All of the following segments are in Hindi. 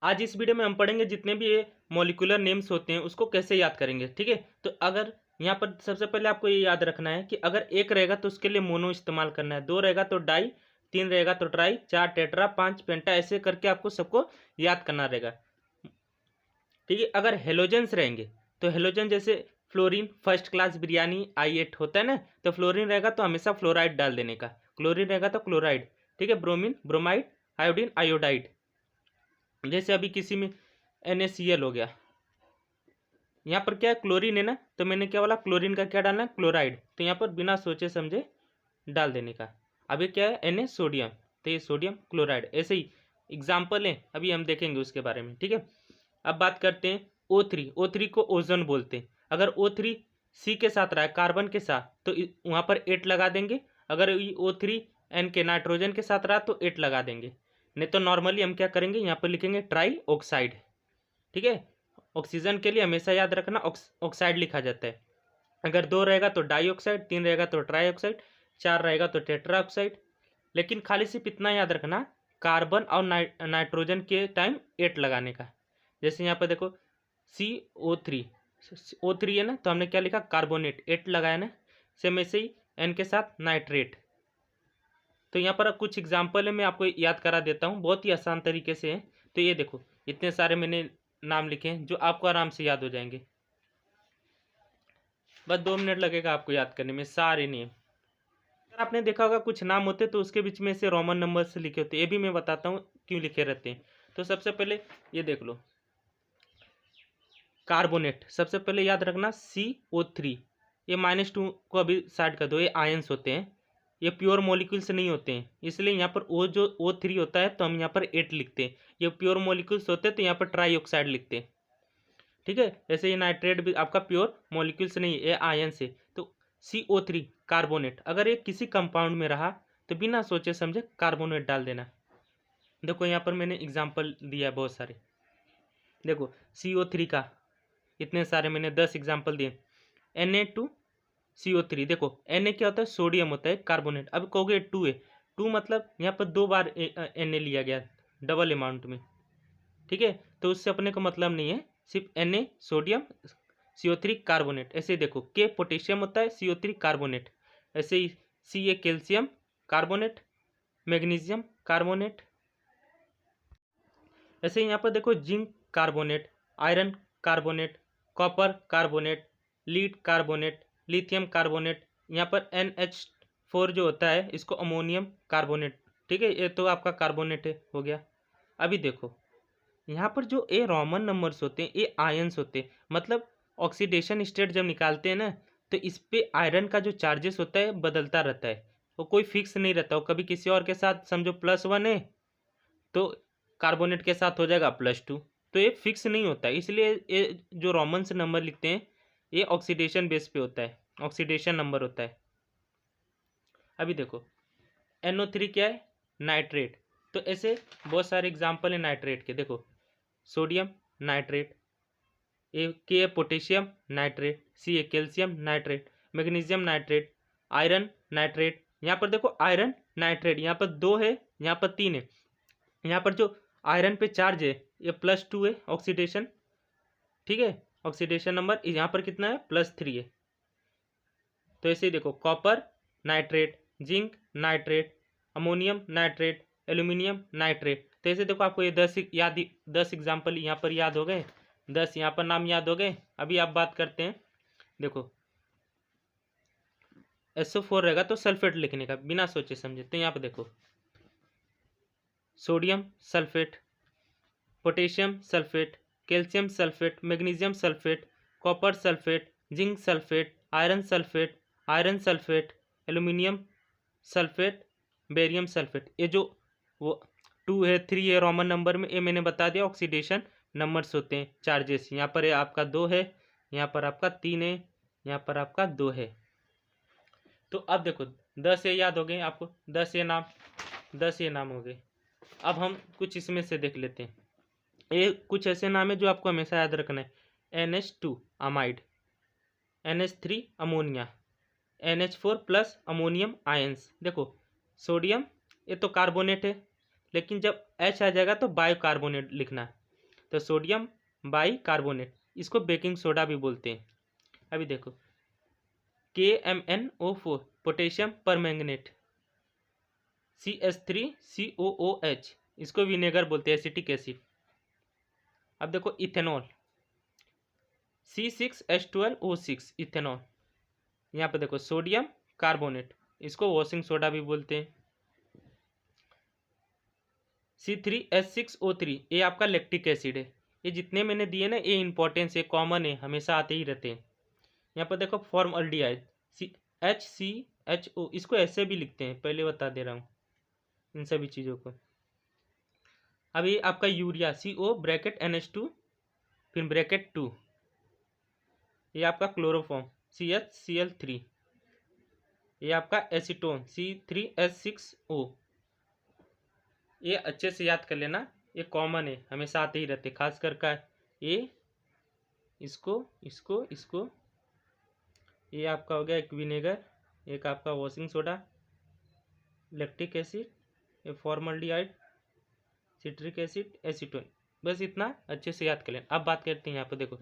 आज इस वीडियो में हम पढ़ेंगे जितने भी ये मॉलिक्यूलर नेम्स होते हैं उसको कैसे याद करेंगे। ठीक है, तो अगर यहाँ पर सबसे पहले आपको ये याद रखना है कि अगर एक रहेगा तो उसके लिए मोनो इस्तेमाल करना है, दो रहेगा तो डाई, तीन रहेगा तो ट्राई, चार टेट्रा, पांच पेंटा, ऐसे करके आपको सबको याद करना रहेगा। ठीक है, अगर हेलोजेंस रहेंगे तो हेलोजन जैसे fluorine, first class biryani, I8 होता है ना, तो फ्लोरीन रहेगा तो हमेशा फ्लोराइड डाल देने का, क्लोरीन रहेगा तो क्लोराइड। ठीक है, ब्रोमीन, ब्रोमाइड, आयोडीन, आयोडाइड। जैसे अभी किसी में NaCl हो गया, यहाँ पर क्या है, क्लोरीन है ना, तो मैंने क्या बोला, क्लोरीन का क्या डालना है, क्लोराइड, तो यहाँ पर बिना सोचे समझे डाल देने का। अभी क्या है, Na सोडियम, तो ये सोडियम क्लोराइड। ऐसे ही एग्जाम्पल है, अभी हम देखेंगे उसके बारे में। ठीक है, अब बात करते हैं O3। O3 को ओजोन बोलते हैं। अगर O3 C के साथ रहा है, कार्बन के साथ, तो वहाँ पर 8 लगा देंगे। अगर O3 N के नाइट्रोजन के साथ रहा तो 8 लगा देंगे। नहीं तो नॉर्मली हम क्या करेंगे, यहाँ पर लिखेंगे ट्राई ऑक्साइड। ठीक है, ऑक्सीजन के लिए हमेशा याद रखना ऑक्साइड लिखा जाता है। अगर दो रहेगा तो डाई ऑक्साइड, तीन रहेगा तो ट्राई ऑक्साइड, चार रहेगा तो टेट्रा ऑक्साइड। लेकिन खाली सिर्फ इतना याद रखना, कार्बन और नाइट्रोजन के टाइम 8 लगाने का। जैसे यहाँ पर देखो CO3, O3 है ना, तो हमने क्या लिखा, कार्बोनेट, 8 लगाया ना। सेम ऐसे ही N के साथ नाइट्रेट। तो यहाँ पर कुछ एग्जाम्पल है, मैं आपको याद करा देता हूँ, बहुत ही आसान तरीके से है। तो ये देखो, इतने सारे मैंने नाम लिखे हैं जो आपको आराम से याद हो जाएंगे। बस 2 मिनट लगेगा आपको याद करने में सारे नेम। अगर आपने देखा होगा कुछ नाम होते तो उसके बीच में से रोमन नंबर से लिखे होते, ये भी मैं बताता हूँ क्यों लिखे रहते हैं। तो सबसे पहले ये देख लो, कार्बोनेट, सबसे पहले याद रखना CO3, ये -2 को अभी साइड कर दो, ये आयंस होते हैं, ये प्योर मॉलिक्यूल्स नहीं होते हैं, इसलिए यहाँ पर जो O3 होता है तो हम यहाँ पर 8 लिखते हैं। ये प्योर मॉलिक्यूल्स होते हैं तो यहाँ पर ट्राई ऑक्साइड लिखते हैं। ठीक है, जैसे ये नाइट्रेट भी आपका प्योर मॉलिक्यूल्स नहीं है, ये आयंस है। तो CO3 कार्बोनेट, अगर ये किसी कंपाउंड में रहा तो बिना सोचे समझे कार्बोनेट डाल देना। देखो यहाँ पर मैंने एग्जाम्पल दिया है बहुत सारे। देखो CO3 का इतने सारे मैंने 10 एग्जाम्पल दिए। Na2CO3, देखो Na क्या होता है, सोडियम होता है, कार्बोनेट। अब कहोगे 2 है, 2 मतलब यहाँ पर 2 बार Na लिया गया डबल अमाउंट में। ठीक है, तो उससे अपने को मतलब नहीं है, सिर्फ Na सोडियम, CO3 कार्बोनेट। ऐसे ही देखो K पोटेशियम होता है, CO3 कार्बोनेट। ऐसे ही Ca calcium carbonate, magnesium carbonate. ऐसे ही यहाँ पर देखो zinc carbonate, iron carbonate, copper carbonate, lead carbonate, lithium carbonate. यहाँ पर NH4 जो होता है इसको अमोनियम कार्बोनेट। ठीक है, ये तो आपका कार्बोनेट है, हो गया। अभी देखो यहाँ पर जो ये रोमन नंबर्स होते हैं ये आयंस होते हैं, मतलब ऑक्सीडेशन स्टेट जब निकालते हैं ना, तो इस पे आयरन का जो चार्जेस होता है बदलता रहता है, वो कोई फिक्स नहीं रहता। वो कभी किसी और के साथ समझो +1 है तो कार्बोनेट के साथ हो जाएगा +2, तो ये फिक्स नहीं होता है। इसलिए ये जो रोमन से नंबर लिखते हैं ये ऑक्सीडेशन बेस पे होता है, ऑक्सीडेशन नंबर होता है। अभी देखो NO3 क्या है, नाइट्रेट। तो ऐसे बहुत सारे एग्जाम्पल है नाइट्रेट के। देखो sodium nitrate, Ka potassium nitrate, Ca calcium nitrate, magnesium nitrate, iron nitrate. यहाँ पर देखो आयरन नाइट्रेट, यहाँ पर 2 है, यहाँ पर 3 है। यहाँ पर जो आयरन पे चार्ज है ये +2 है ऑक्सीडेशन। ठीक है, ऑक्सीडेशन नंबर यहाँ पर कितना है, +3 है। तो ऐसे ही देखो copper nitrate, zinc nitrate, ammonium nitrate, aluminium nitrate. तो ऐसे देखो आपको ये 10 एग्जाम्पल यहाँ पर याद हो गए, 10 यहाँ पर नाम याद हो गए। अभी आप बात करते हैं, देखो SO4 रहेगा तो सल्फेट लिखने का बिना सोचे समझे। तो यहाँ पर देखो sodium sulphate, potassium sulphate, calcium sulphate, magnesium sulphate, copper sulphate, zinc sulphate, iron sulphate, aluminium sulphate, barium sulphate. ये जो वो 2 है 3 है रोमन नंबर में, ये मैंने बता दिया ऑक्सीडेशन नंबर्स होते हैं, चार्जेस। यहाँ पर ये आपका 2 है, यहाँ पर आपका 3 है, यहाँ पर आपका 2 है। तो अब देखो 10 ये याद हो गए आपको, 10 ये नाम हो गए। अब हम कुछ इसमें से देख लेते हैं। ये कुछ ऐसे नाम है जो आपको हमेशा याद रखना है। NH2 amide, NH3 ammonia, NH4 plus ammonium ions. देखो सोडियम ये तो कार्बोनेट है, लेकिन जब H आ जाएगा तो बायोकार्बोनेट लिखना है। तो सोडियम बाई कार्बोनेट, इसको बेकिंग सोडा भी बोलते हैं। अभी देखो KMnO4 पोटेशियम परमैंगनेट, CH3COOH, इसको विनेगर बोलते हैं, एसिटिक एसिड। अब देखो इथेनॉल, C6H12O6 इथेनॉल। यहाँ पे देखो सोडियम कार्बोनेट, इसको वॉशिंग सोडा भी बोलते हैं। C3H6O3, ये आपका लैक्टिक एसिड है। ये जितने मैंने दिए ना ये इंपॉर्टेंस है, कॉमन है, हमेशा आते ही रहते हैं। यहाँ पर देखो फॉर्मल्डिहाइड, HCHO, इसको ऐसे भी लिखते हैं, पहले बता दे रहा हूँ इन सभी चीज़ों को। अब ये आपका यूरिया, CO ब्रैकेट NH2 फिर ब्रैकेट 2, ये आपका क्लोरोफॉर्म CHCl3, ये आपका एसीटोन C3H6O। ये अच्छे से याद कर लेना, ये कॉमन है, हमेशा आते ही रहते, खास कर का ये इसको इसको इसको। ये आपका हो गया एक विनेगर, एक आपका वॉशिंग सोडा, लैक्टिक एसिड, ये फॉर्मल्डिहाइड, सिट्रिक एसिड, एसीटोन। बस इतना अच्छे से याद कर लें। अब बात करते हैं यहाँ पर देखो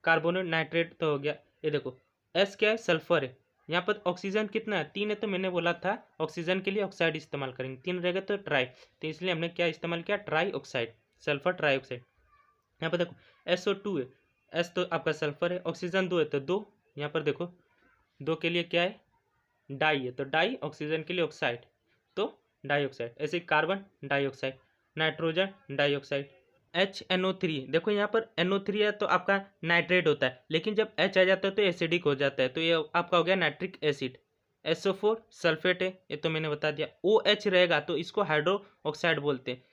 कार्बोनेट नाइट्रेट तो हो गया। ये देखो S क्या है, सल्फर है। यहाँ पर ऑक्सीजन कितना है, 3 है, तो मैंने बोला था ऑक्सीजन के लिए ऑक्साइड इस्तेमाल करेंगे, 3 रहेगा तो ट्राई, तो इसलिए हमने क्या इस्तेमाल किया, try oxide, sulphur try oxide. यहाँ पर देखो SO2 है, S तो आपका सल्फर है, ऑक्सीजन 2 है तो 2, यहाँ पर देखो 2 के लिए क्या है, डाई है, तो डाई, ऑक्सीजन के लिए ऑक्साइड तो डाइऑक्साइड। ऐसे carbon dioxide, nitrogen dioxide. HNO3, देखो यहाँ पर NO3 है तो आपका नाइट्रेट होता है, लेकिन जब H आ जाता है तो एसिडिक हो जाता है, तो ये आपका हो गया नाइट्रिक एसिड। SO4 सल्फेट है, ये तो मैंने बता दिया। OH रहेगा तो इसको हाइड्रो ऑक्साइड बोलते हैं,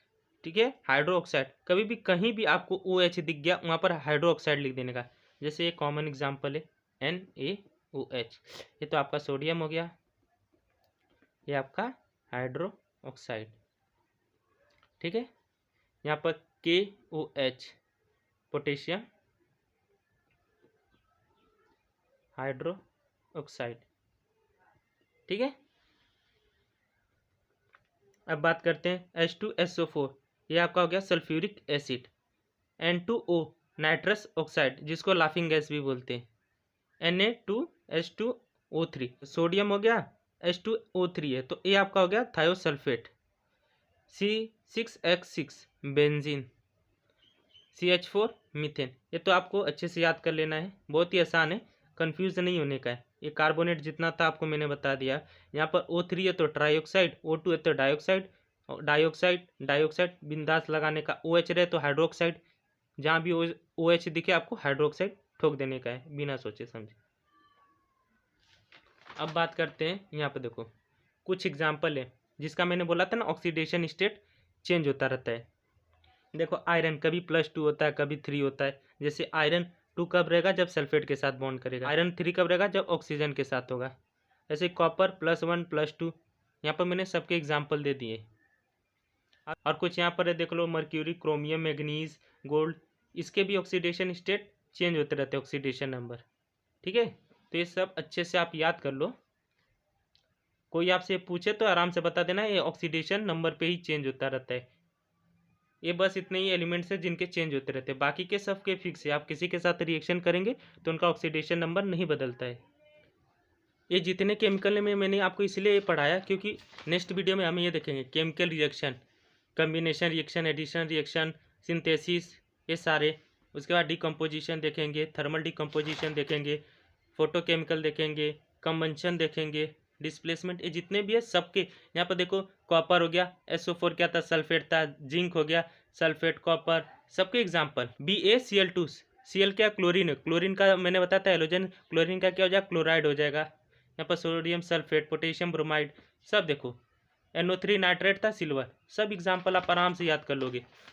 ठीक है, हाइड्रो ऑक्साइड। कभी भी कहीं भी आपको OH दिख गया वहाँ पर हाइड्रो ऑक्साइड लिख देने का, जैसे ये कॉमन एग्जाम्पल है NaOH। ये तो आपका सोडियम हो गया, ये आपका हाइड्रो ऑक्साइड, ठीक है। यहाँ पर KOH पोटेशियम हाइड्रो ऑक्साइड, ठीक है। अब बात करते हैं H2SO4, ये आपका हो गया sulphuric acid. N2O nitrous oxide, जिसको लाफिंग गैस भी बोलते हैं। Na2H2O3 सोडियम हो गया, H2O3 है तो ये आपका हो गया thiosulphate. C6H6 benzene, CH4 methane. ये तो आपको अच्छे से याद कर लेना है, बहुत ही आसान है, कंफ्यूज नहीं होने का है। ये कार्बोनेट जितना था आपको मैंने बता दिया। यहाँ पर O3 है तो ट्राईऑक्साइड, O2 है तो डाइऑक्साइड, डाइऑक्साइड डाइऑक्साइड बिंदास लगाने का। OH रहे तो हाइड्रोक्साइड, जहाँ भी OH दिखे आपको हाइड्रोक्साइड ठोक देने का है बिना सोचे समझे। अब बात करते हैं, यहाँ पर देखो कुछ एग्जाम्पल है जिसका मैंने बोला था ना ऑक्सीडेशन स्टेट चेंज होता रहता है। देखो आयरन कभी +2 होता है, कभी 3 होता है। जैसे आयरन 2 कब रहेगा, जब सल्फेट के साथ बॉन्ड करेगा। आयरन 3 कब रहेगा, जब ऑक्सीजन के साथ होगा। ऐसे कॉपर +1 +2, यहाँ पर मैंने सबके एग्जाम्पल दे दिए। और कुछ यहाँ पर है देख लो, मर्क्यूरी, क्रोमियम, मैग्नीज, गोल्ड, इसके भी ऑक्सीडेशन स्टेट चेंज होते रहते हैं, ऑक्सीडेशन नंबर, ठीक है। तो ये सब अच्छे से आप याद कर लो, कोई आपसे पूछे तो आराम से बता देना, ये ऑक्सीडेशन नंबर पे ही चेंज होता रहता है। ये बस इतने ही एलिमेंट्स हैं जिनके चेंज होते रहते हैं, बाकी के सब के फिक्स है। आप किसी के साथ रिएक्शन करेंगे तो उनका ऑक्सीडेशन नंबर नहीं बदलता है। ये जितने केमिकल में मैंने आपको इसलिए पढ़ाया क्योंकि नेक्स्ट वीडियो में हम ये देखेंगे chemical reaction, combination reaction, addition reaction, synthesis, ये सारे। उसके बाद डिकम्पोजिशन देखेंगे, थर्मल डिकम्पोजिशन देखेंगे, फोटोकेमिकल देखेंगे, कंबंशन देखेंगे, डिस्प्लेसमेंट, ये जितने भी है सबके। यहाँ पर देखो कॉपर हो गया, SO4 क्या था, सल्फेट था, जिंक हो गया, सल्फेट, कॉपर, सबके एग्जाम्पल। BaCl2, Cl क्या, क्लोरीन है, क्लोरीन का मैंने बताया था हेलोजन, क्लोरीन का क्या हो जाएगा, क्लोराइड हो जाएगा। यहाँ पर सोडियम सल्फेट, पोटेशियम ब्रोमाइड, सब देखो। NO3 नाइट्रेट था, सिल्वर, सब एग्जाम्पल आप आराम से याद कर लोगे।